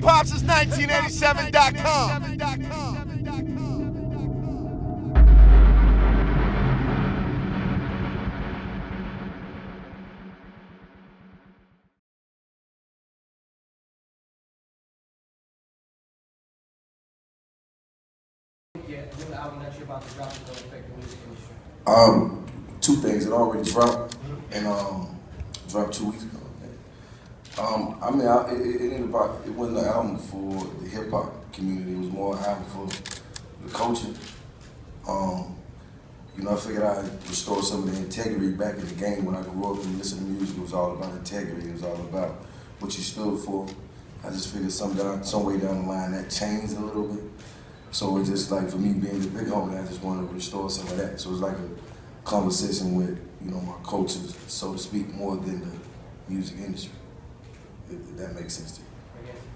HHH1987.com. Two things. It already dropped, and dropped 2 weeks ago. I mean, it ain't about. It wasn't an album for the hip hop community. It was more an album for the culture. You know, I figured I'd restore some of the integrity back in the game. When I grew up and listened to music, it was all about integrity. It was all about what you stood for. I just figured some way down the line that changed a little bit. So it's just like, for me being the big homie, I just wanted to restore some of that. So it's like a conversation with, you know, my cultures, so to speak, more than the music industry. If that makes sense to you,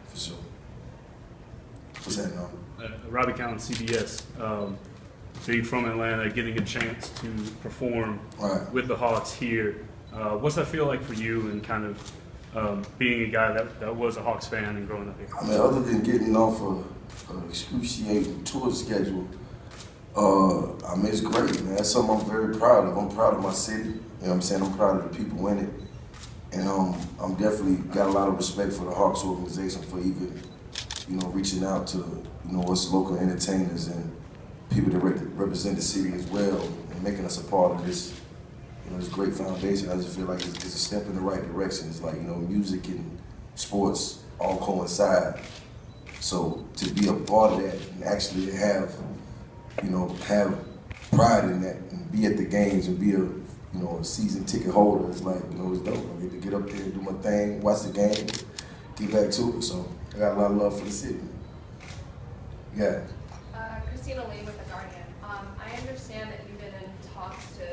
for sure. What's that number? Robbie Collins, CBS. Being from Atlanta, getting a chance to perform with the Hawks here. What's that feel like for you, and kind of being a guy that was a Hawks fan and growing up here? I mean, other than getting off an excruciating tour schedule, I mean, it's great, man. That's something I'm very proud of. I'm proud of my city. You know what I'm saying? I'm proud of the people in it. And I'm definitely got a lot of respect for the Hawks organization for even, you know, reaching out to, you know, us local entertainers and people that represent the city as well, and making us a part of this, you know, this great foundation. I just feel like it's a step in the right direction. It's like, you know, music and sports all coincide. So to be a part of that and actually have, you know, have pride in that and be at the games and be a, you know, a season ticket holder, it's like, you know, it's dope. I get to get up there and do my thing, watch the game, get back to it. So I got a lot of love for the city. Yeah. Christina Lee with The Guardian. I understand that you've been in talks to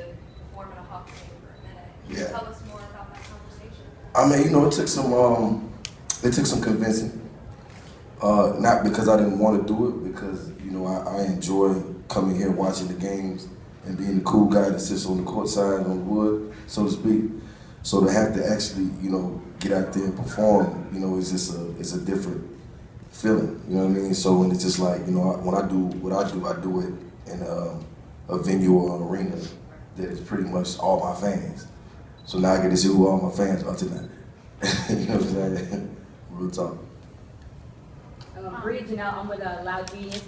perform in a Hawks game for a minute. Can you tell us more about that conversation? I mean, you know, it took some convincing. Not because I didn't want to do it, because, you know, I enjoy coming here, watching the games, and being the cool guy that sits on the court side, on the wood, so to speak. So to have to actually, you know, get out there and perform, you know, it's a different feeling, you know what I mean? So when it's just like, you know, when I do what I do it in a venue or an arena that is pretty much all my fans. So now I get to see who all my fans are tonight. You know what I'm saying? Real talk. Bridge, I'm with Loud Genius.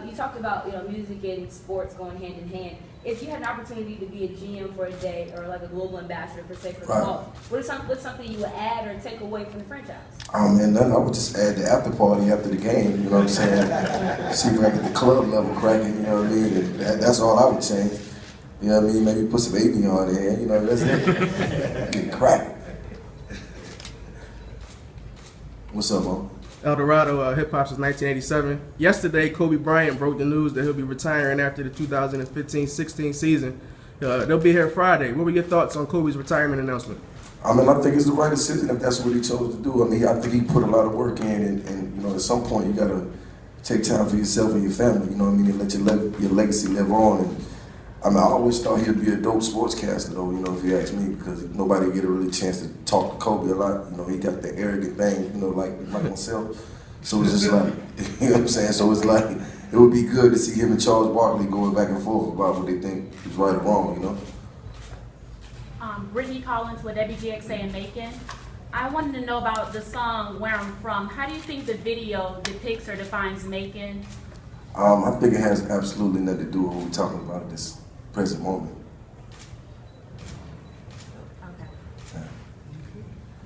You talked about, you know, music and sports going hand in hand. If you had an opportunity to be a GM for a day, or like a global ambassador per se for the Hawks, what's something you would add or take away from the franchise? Man, nothing. I would just add the after party after the game. You know what I'm saying? See if I get the club level cracking. You know what I mean? And that's all I would change. You know what I mean? Maybe put some AB on there. You know, that's it. Get cracking. What's up, Mo? Eldorado, Hip Hop's 1987. Yesterday, Kobe Bryant broke the news that he'll be retiring after the 2015-16 season. They'll be here Friday. What were your thoughts on Kobe's retirement announcement? I mean, I think it's the right decision if that's what he chose to do. I mean, I think he put a lot of work in, and you know, at some point you gotta take time for yourself and your family. You know what I mean? And let your legacy live on. And I mean, I always thought he'd be a dope sportscaster, though. You know, if you ask me, because nobody get a really chance to talk to Kobe a lot. You know, he got the arrogant thing. You know, like myself. So it's just like, you know what I'm saying? So it's like, it would be good to see him and Charles Barkley going back and forth about what they think is right or wrong, you know? Brittany Collins with WGXA and Macon. I wanted to know about the song Where I'm From. How do you think the video depicts or defines Macon? I think it has absolutely nothing to do with what we're talking about at this present moment. Okay.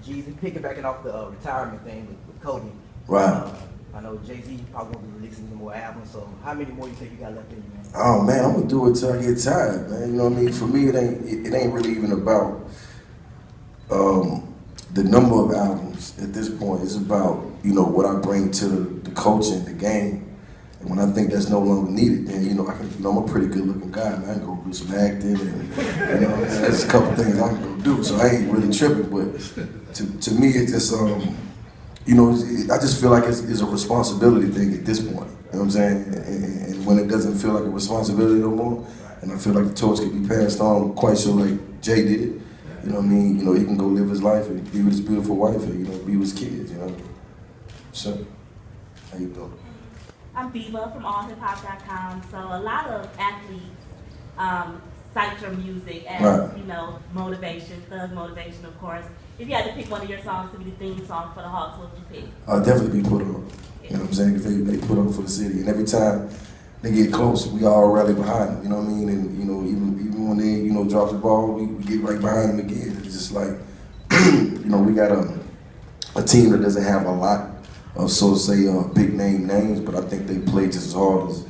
Jeezy, piggybacking off the retirement thing with Kobe. Right. I know Jay-Z probably won't be releasing any more albums, so how many more you think you got left in you, man? Oh man, I'm gonna do it till I get tired, man. You know what I mean? For me, it ain't really even about the number of albums at this point. It's about, you know, what I bring to the culture and the game. And when I think that's no longer needed, then, you know, I'm a pretty good looking guy, man. I can go do some acting and, you know, there's a couple things I can go do, so I ain't really tripping. But to me, it's just, you know, I just feel like it's a responsibility thing at this point. You know what I'm saying? And when it doesn't feel like a responsibility no more, and I feel like the torch can be passed on quite sure like Jay did it. You know what I mean? You know, he can go live his life and be with his beautiful wife and, you know, be with his kids, you know? Sure. How you doing? I'm Diva from allhiphop.com. So a lot of athletes cite your music as, you know, motivation, thug motivation, of course. If you had to pick one of your songs to be the theme song for the Hawks, what would you pick? I'll definitely be put on. You know what I'm saying? 'Cause they put on for the city. And every time they get close, we all rally behind them, you know what I mean? And, you know, even when they, you know, drop the ball, we get right behind them again. It's just like, you know, we got a team that doesn't have a lot of, so to say, big names, but I think they play just as hard as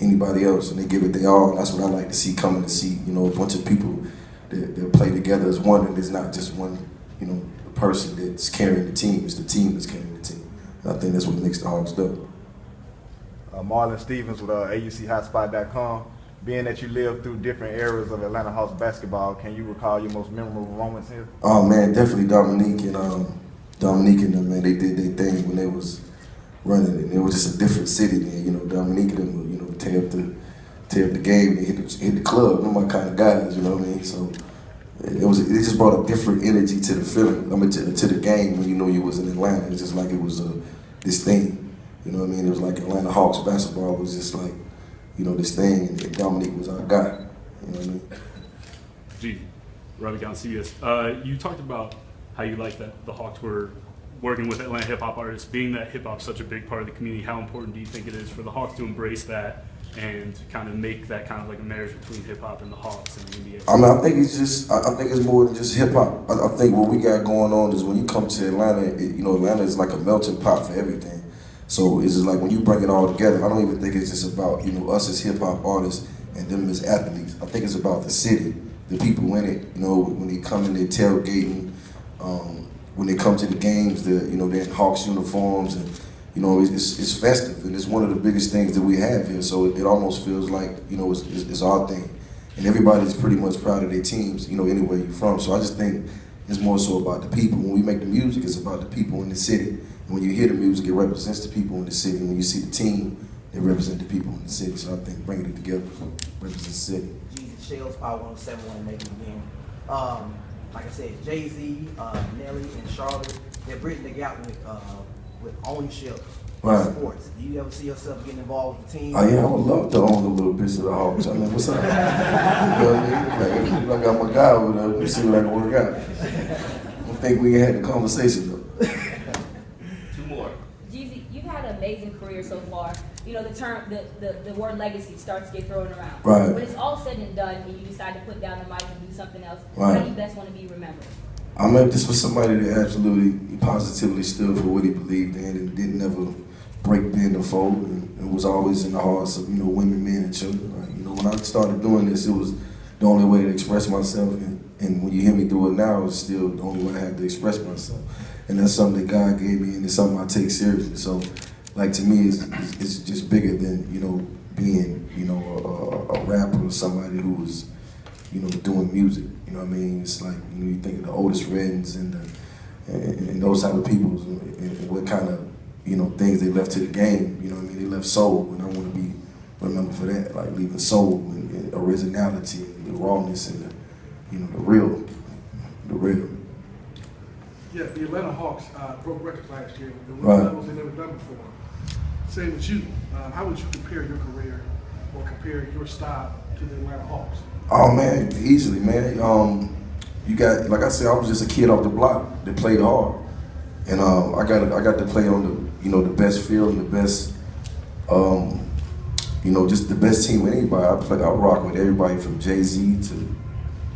anybody else, and they give it their all. And that's what I like to see, coming to see, you know, a bunch of people that play together as one, and it's not just one, you know, person that's carrying the team. It's the team that's carrying the team. And I think that's what makes the Hawks dope. Marlon Stevens with AUCHotspot.com. Being that you lived through different eras of Atlanta Hawks basketball, can you recall your most memorable moments here? Oh man, definitely Dominique and them, man. They did their thing when they was running, and it was just a different city. Then, you know, Dominique and them, you know, tear up the game. They hit the club. They're my kind of guys, you know what I mean? So it just brought a different energy to the feeling. I mean, to the game when you know you was in Atlanta. It's just like it was this thing. You know what I mean? It was like Atlanta Hawks basketball was just like, you know, this thing, and Dominique was our guy. You know what I mean? Jeezy, Robbie Count CBS. You talked about how you like that the Hawks were working with Atlanta hip hop artists. Being that hip hop's such a big part of the community, how important do you think it is for the Hawks to embrace that and kind of make that kind of like a marriage between hip hop and the Hawks and the NBA? I mean, I think it's more than just hip hop. I think what we got going on is when you come to Atlanta, you know, Atlanta is like a melting pot for everything. So it's just like when you bring it all together, I don't even think it's just about, you know, us as hip hop artists and them as athletes. I think it's about the city, the people in it. You know, when they come in, they're tailgating. When they come to the games, you know, they're in Hawks uniforms, and you know, it's festive, and it's one of the biggest things that we have here. So it almost feels like, you know, it's our thing, and everybody's pretty much proud of their teams, you know, anywhere you're from. So I just think it's more so about the people. When we make the music, it's about the people in the city. And when you hear the music, it represents the people in the city. When you see the team, they represent the people in the city. So I think bringing it together represents the city. Jeezy, Shells, Power 107, make it again. Like I said, Jay-Z, Nelly, and Charlotte, they're bridging the gap with ownership in sports. Do you ever see yourself getting involved with the team? Oh yeah, I would love to own a little bit of the Hawks. I mean, what's up? You know what I mean? Like I got my guy over there. Let's see what I can work out. I don't think we had the conversation though. Two more. Jeezy, you've had an amazing career so far. You know, the word legacy starts to get thrown around. Right. When it's all said and done and you decide to put down the mic and do something else, right, how do you best want to be remembered? I mean, this was somebody that absolutely positively stood for what he believed in and didn't ever break, bend, or fold, and was always in the hearts of, you know, women, men, and children. Right? You know, when I started doing this, it was the only way to express myself, and when you hear me do it now, it's still the only way I have to express myself. And that's something that God gave me, and it's something I take seriously. So, like, to me, it's just bigger than, you know, being, you know, a rapper or somebody who was, you know, doing music. You know what I mean? It's like, you know, you think of the Otis Reddings and those type of people, and what kind of, you know, things they left to the game. You know what I mean? They left soul, and I want to be remembered for that, like leaving soul and originality and the rawness and the, you know, the real. Yeah, the Atlanta Hawks broke records last year. The win Right. levels they never done before. Same with you. How would you compare your career or compare your style to the Atlanta Hawks? Oh man, easily, man. You got, like I said, I was just a kid off the block that played hard, and I got to play on the, you know, the best field and the best, you know, just the best team with anybody. I rock with everybody from Jay-Z to,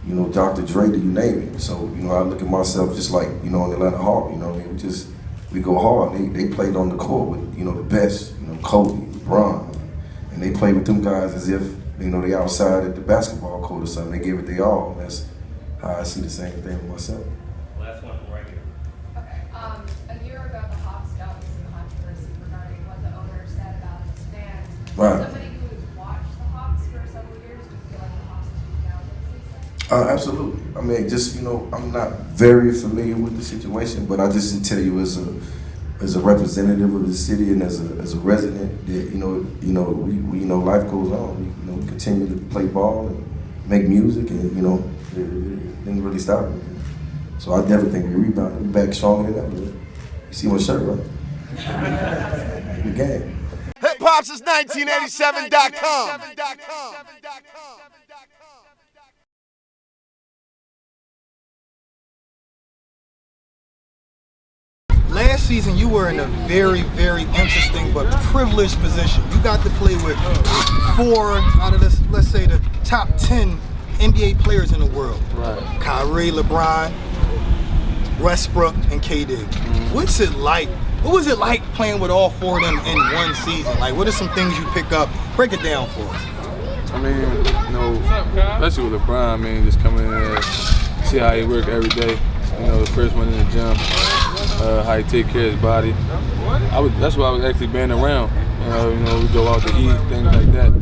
you know, Dr. Dre to you name it. So, you know, I look at myself just like, you know, an Atlanta Hawk. You know, I mean, we go hard. They played on the court with, you know, the best, you know, Kobe, LeBron, and they played with them guys as if, you know, they outside at the basketball court or something. They gave it their all. That's how I see the same thing with myself. Last one from right here. Okay. A year ago, the Hawks dealt with some controversy regarding what the owner said about his fans. Right. Somebody who has watched the Hawks for several years, do you feel like the Hawks have down since then? Absolutely. I mean, just, you know, I'm not very familiar with the situation, but I just tell you as a representative of the city and as a resident that, you know, we you know, life goes on. We continue to play ball and make music, and, you know, it didn't really stop me. So I definitely think we rebounded. We back stronger than ever. You see my shirt, right? The game. HipHopsince1987.com. Last season, you were in a very, very interesting but privileged position. You got to play with 4 out of this, let's say, the top 10 NBA players in the world. Right. Kyrie, LeBron, Westbrook, and KD. What's it like? What was it like playing with all 4 of them in one season? Like, what are some things you pick up? Break it down for us. I mean, you know, especially with LeBron, I mean, just coming in there, see how he work every day. You know, the first one in the gym, how he take care of his body. That's why I was actually being around. You know, we go out to eat, things like that.